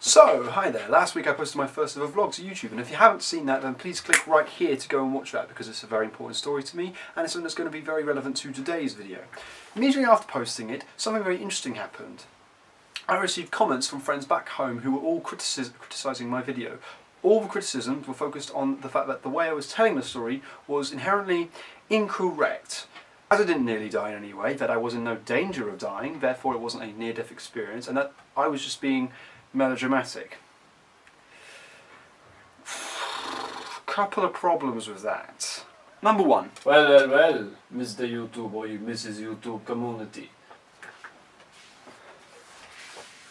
So, hi there. Last week I posted my first ever vlog to YouTube, and if you haven't seen that, then please click right here to go and watch that, because it's a very important story to me, and it's something that's going to be very relevant to today's video. Immediately after posting it, something very interesting happened. I received comments from friends back home who were all criticising my video. All the criticisms were focused on the fact that the way I was telling the story was inherently incorrect. As I didn't nearly die in any way, that I was in no danger of dying, therefore it wasn't a near-death experience, and that I was just being melodramatic. Couple of problems with that. Number one. Well, Mr. YouTube or Mrs. YouTube community.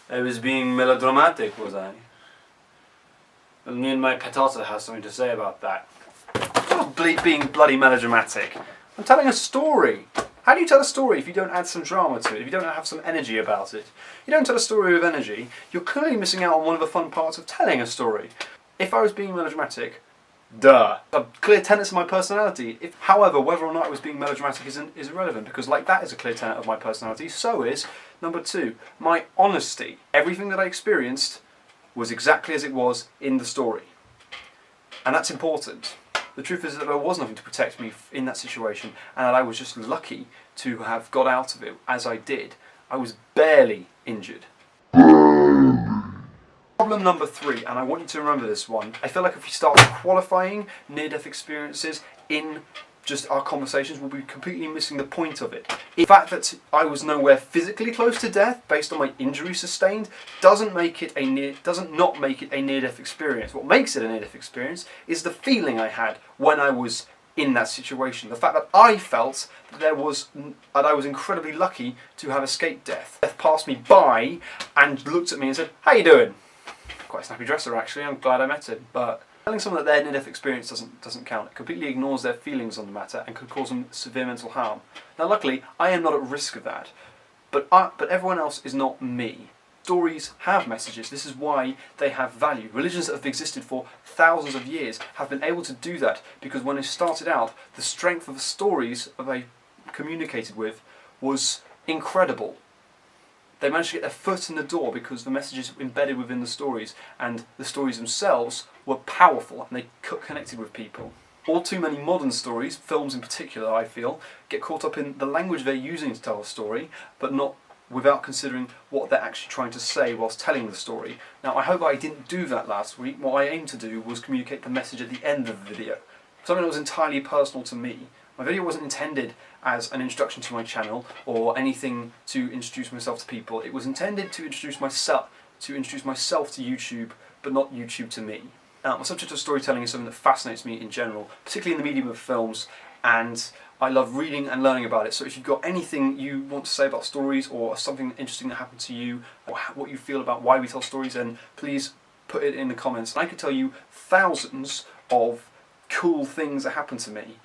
I was being melodramatic, was I? Well, me and my pet Otter have something to say about that. Oh, being bloody melodramatic. I'm telling a story. How do you tell a story if you don't add some drama to it, if you don't have some energy about it? You don't tell a story with energy, you're clearly missing out on one of the fun parts of telling a story. If I was being melodramatic, duh. A clear tenet of my personality. However, whether or not I was being melodramatic is irrelevant, because like that is a clear tenet of my personality, so is, number two, my honesty. Everything that I experienced was exactly as it was in the story. And that's important. The truth is that there was nothing to protect me in that situation, and that I was just lucky to have got out of it as I did. I was barely injured. Problem number three, and I want you to remember this one. I feel like if we start qualifying near-death experiences in just our conversations, we'll be completely missing the point of it. The fact that I was nowhere physically close to death, based on my injury sustained, doesn't not make it a near-death experience. What makes it a near-death experience is the feeling I had when I was in that situation. The fact that I felt that I was incredibly lucky to have escaped death. Death passed me by and looked at me and said, "How you doing?" Quite a snappy dresser, actually. I'm glad I met him, but telling someone that their near-death experience doesn't count. It completely ignores their feelings on the matter and could cause them severe mental harm. Now, luckily, I am not at risk of that, but everyone else is not me. Stories have messages. This is why they have value. Religions that have existed for thousands of years have been able to do that because when they started out, the strength of the stories that they communicated with was incredible. They managed to get their foot in the door because the messages were embedded within the stories, and the stories themselves were powerful and they connected with people. All too many modern stories, films in particular I feel, get caught up in the language they're using to tell a story, but not without considering what they're actually trying to say whilst telling the story. Now, I hope I didn't do that last week. What I aimed to do was communicate the message at the end of the video. Something that was entirely personal to me. My video wasn't intended as an introduction to my channel or anything to introduce myself to people. It was intended to introduce myself to YouTube, but not YouTube to me. Now, the subject of storytelling is something that fascinates me in general, particularly in the medium of films, and I love reading and learning about it. So if you've got anything you want to say about stories or something interesting that happened to you, or what you feel about why we tell stories, then please put it in the comments. I could tell you thousands of cool things that happened to me.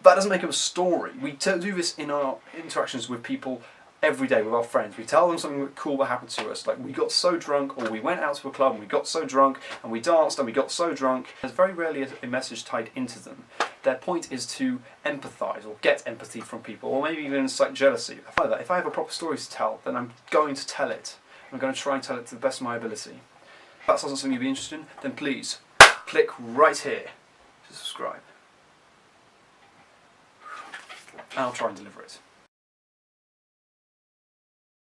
That doesn't make it a story. We do this in our interactions with people every day, with our friends. We tell them something cool that happened to us, like we got so drunk, or we went out to a club and we got so drunk, and we danced and we got so drunk. There's very rarely a message tied into them. Their point is to empathise or get empathy from people, or maybe even incite jealousy. If I have a proper story to tell, then I'm going to tell it. I'm going to try and tell it to the best of my ability. If that's not something you'd be interested in, then please click right here to subscribe. And I'll try and deliver it.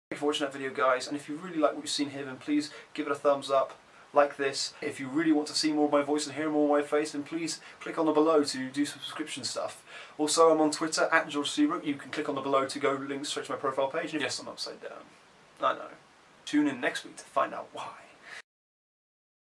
Thank you for watching that video, guys, and if you really like what you've seen here, then please give it a thumbs up, like this. If you really want to see more of my voice and hear more of my face, then please click on the below to do subscription stuff. Also, I'm on Twitter, @GeorgeSeabrook. You can click on the below to go link straight to my profile page. Yes, I'm upside down. I know. Tune in next week to find out why.